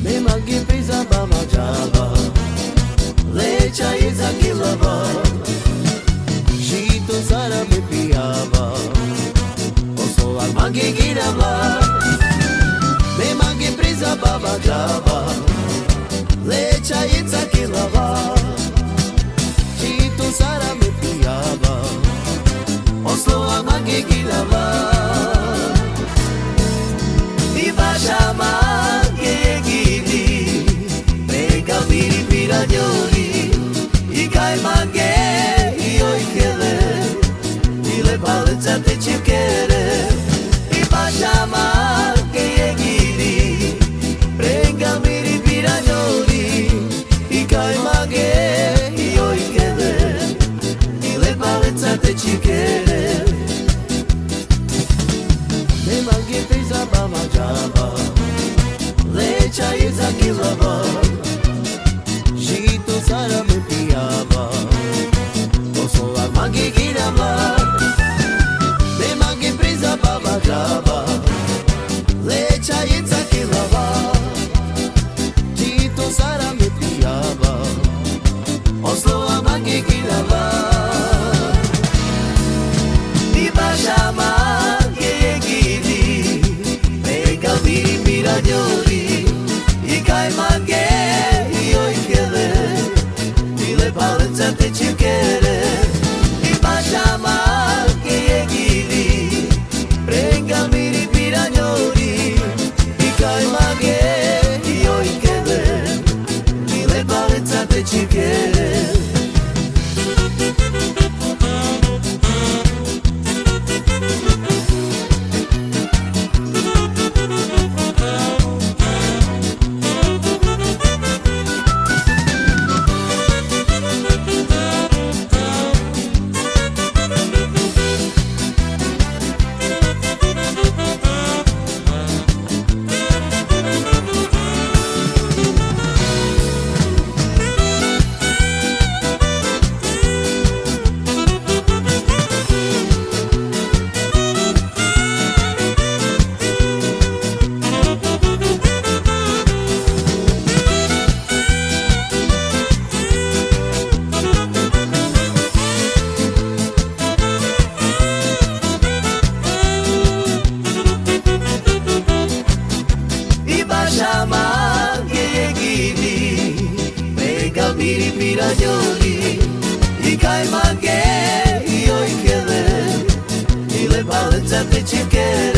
Me magi pisa bama java lecha iza kilava Shito sara me piava Oso al magi girava Me magi prisa bama java lecha iza kilava Shito sara me piava Oso al magi girava Viva chama te ci quiere y pasama que yegiri prenga miri piranyori y caimage y hoy quede y le palezza te ci quiere me mangi pisa bama java lecha iza kilava shito sara me piava oso a mangi girava Baba Java lecha iza kilava Tito sara me piava Oslo amangi kilava Viva chama que yegiri Pega viri piranyori I kai mange I oi kele I le palezza te ci quiere Viva chama ci quiere Miri piranyori I kai mange I oi kele I le palezza te ci quiere